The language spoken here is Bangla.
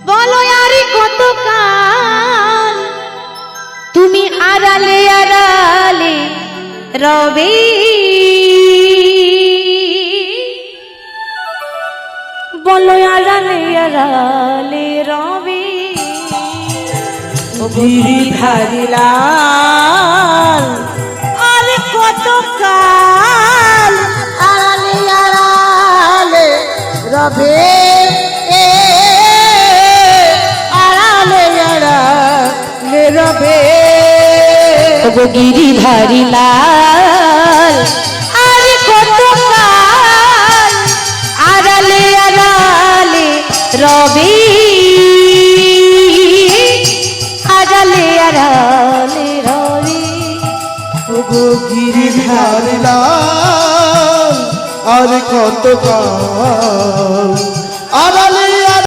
বলো আর কতকাল তুমি আড়ালে আড়ালে রবে, বলো আড়ালে আড়ালে রবে। গিরিধারী লাল আর কতকাল আড়ালে আড়ালে রবে, আড়ালে আড়ালে রবে। গিরিধারী লাল আর কতকাল আড়ালে আড়ালে রবে, আড়ালে আড়ালে রবে। গিরিধারী লাল আর কতকাল আড়ালে